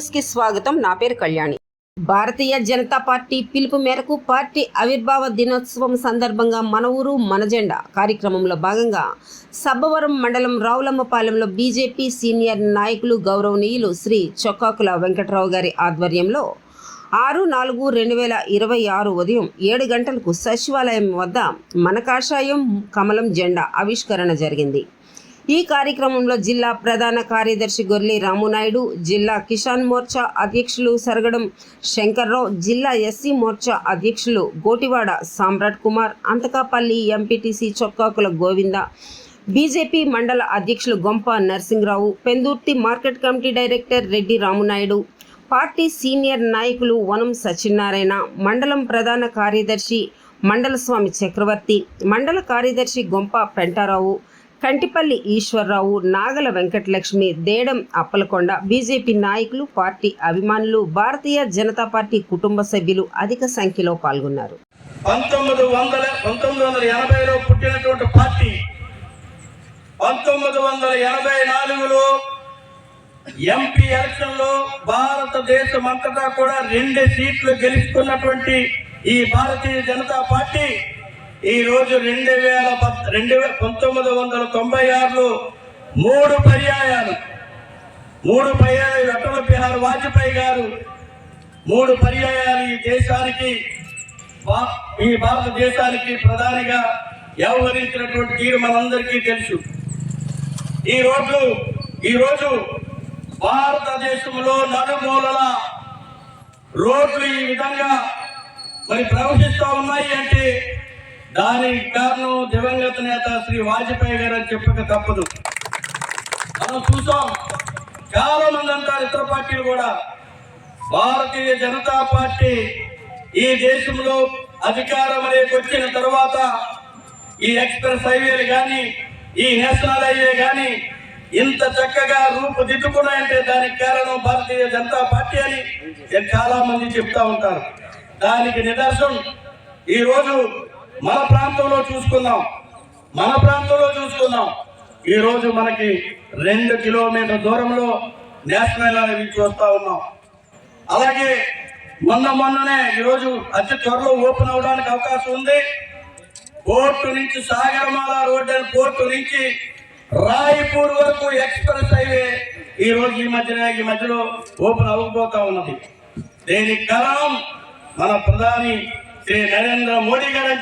News కి స్వాగతం. నా పేరు కళ్యాణి. భారతీయ జనతా పార్టీ పిలుపు మేరకు పార్టీ ఆవిర్భావ దినోత్సవం సందర్భంగా మన ఊరు మన జెండా కార్యక్రమంలో భాగంగా సబ్బవరం మండలం రావులమ్మపాలెంలో బీజేపీ సీనియర్ నాయకులు గౌరవనీయులు శ్రీ చొక్కాకుల వెంకటరావు గారి ఆధ్వర్యంలో 6/4/2026 ఉదయం 7 గంటలకు సచివాలయం వద్ద మన కాషాయం కమలం జెండా ఆవిష్కరణ జరిగింది. ఈ కార్యక్రమంలో జిల్లా ప్రధాన కార్యదర్శి గొర్లి రామునాయుడు, జిల్లా కిసాన్ మోర్చా అధ్యక్షులు సరగడం శంకర్రావు, జిల్లా ఎస్సీ మోర్చా అధ్యక్షులు గోటివాడ సామ్రాట్ కుమార్, అంతకాపల్లి ఎంపీటీసీ చొక్కాకుల గోవింద, బీజేపీ మండల అధ్యక్షులు Gompa Narasimharao, Pendurthi market committee director Reddy Ramunaidu, party senior నాయకులు వనం సత్యనారాయణ, మండలం ప్రధాన కార్యదర్శి మండల స్వామి చక్రవర్తి, మండల కార్యదర్శి గొంప పెంటారావు, కంటిపల్లి ఈశ్వరరావు, నాగల వెంకటలక్ష్మి, దేడం అప్పలకొండ, బీజేపీ నాయకులు, పార్టీ అభిమానులు, భారతీయ జనతా పార్టీ కుటుంబ సభ్యులు అధిక సంఖ్యలో పాల్గొన్నారు. 1980లో పుట్టినటువంటి పార్టీ 1984లో ఎంపీ ఎలక్షన్లో భారతదేశం అంతటా కూడా 2 సీట్లు గెలుచుకున్నటువంటి ఈ భారతీయ జనతా పార్టీ ఈ రోజు 1996లో 3 పర్యాయాలు అటల్ బిహారీ వాజ్పేయి గారు 3 పర్యాయాలు ఈ భారతదేశానికి ప్రధానిగా వ్యవహరించినటువంటి తీరు మనందరికీ తెలుసు. ఈ రోజు భారతదేశంలో నలుమూలల రోడ్లు ఈ విధంగా ప్రవహిస్తూ ఉన్నాయి అంటే దానికి కారణం దివంగత నేత శ్రీ వాజ్పేయి గారు అని చెప్పక తప్పదు. మనం చూసాం, చాలా మంది అంటారు ఇతర పార్టీలు కూడా, భారతీయ జనతా పార్టీ ఈ దేశంలో అధికారం అనేది వచ్చిన తర్వాత ఈ ఎక్స్ప్రెస్ హైవేలు కానీ ఈ నేషనల్ హైవే కానీ ఇంత చక్కగా రూపుదిద్దుకున్నాయంటే దానికి కారణం భారతీయ జనతా పార్టీ అని చాలా మంది చెప్తా ఉంటారు. దానికి నిదర్శనం ఈ రోజు మన ప్రాంతంలో చూసుకుందాం. ఈ రోజు మనకి 2 కిలోమీటర్ల దూరంలో నేషనల్ హైవే చూస్తా ఉన్నాం. అలాగే మొన్ననే ఈరోజు అతి త్వరలో ఓపెన్ అవడానికి అవకాశం ఉంది. పోర్టు నుంచి సాగరమాల రోడ్ అని పోర్టు నుంచి రాయపూర్ వరకు ఎక్స్ప్రెస్ హైవే ఈ రోజు ఈ మధ్యలో ఓపెన్ అవ్వబోతా ఉన్నది. దీనికి కారణం మన ప్రధాని శ్రీ నరేంద్ర మోడీ గారు.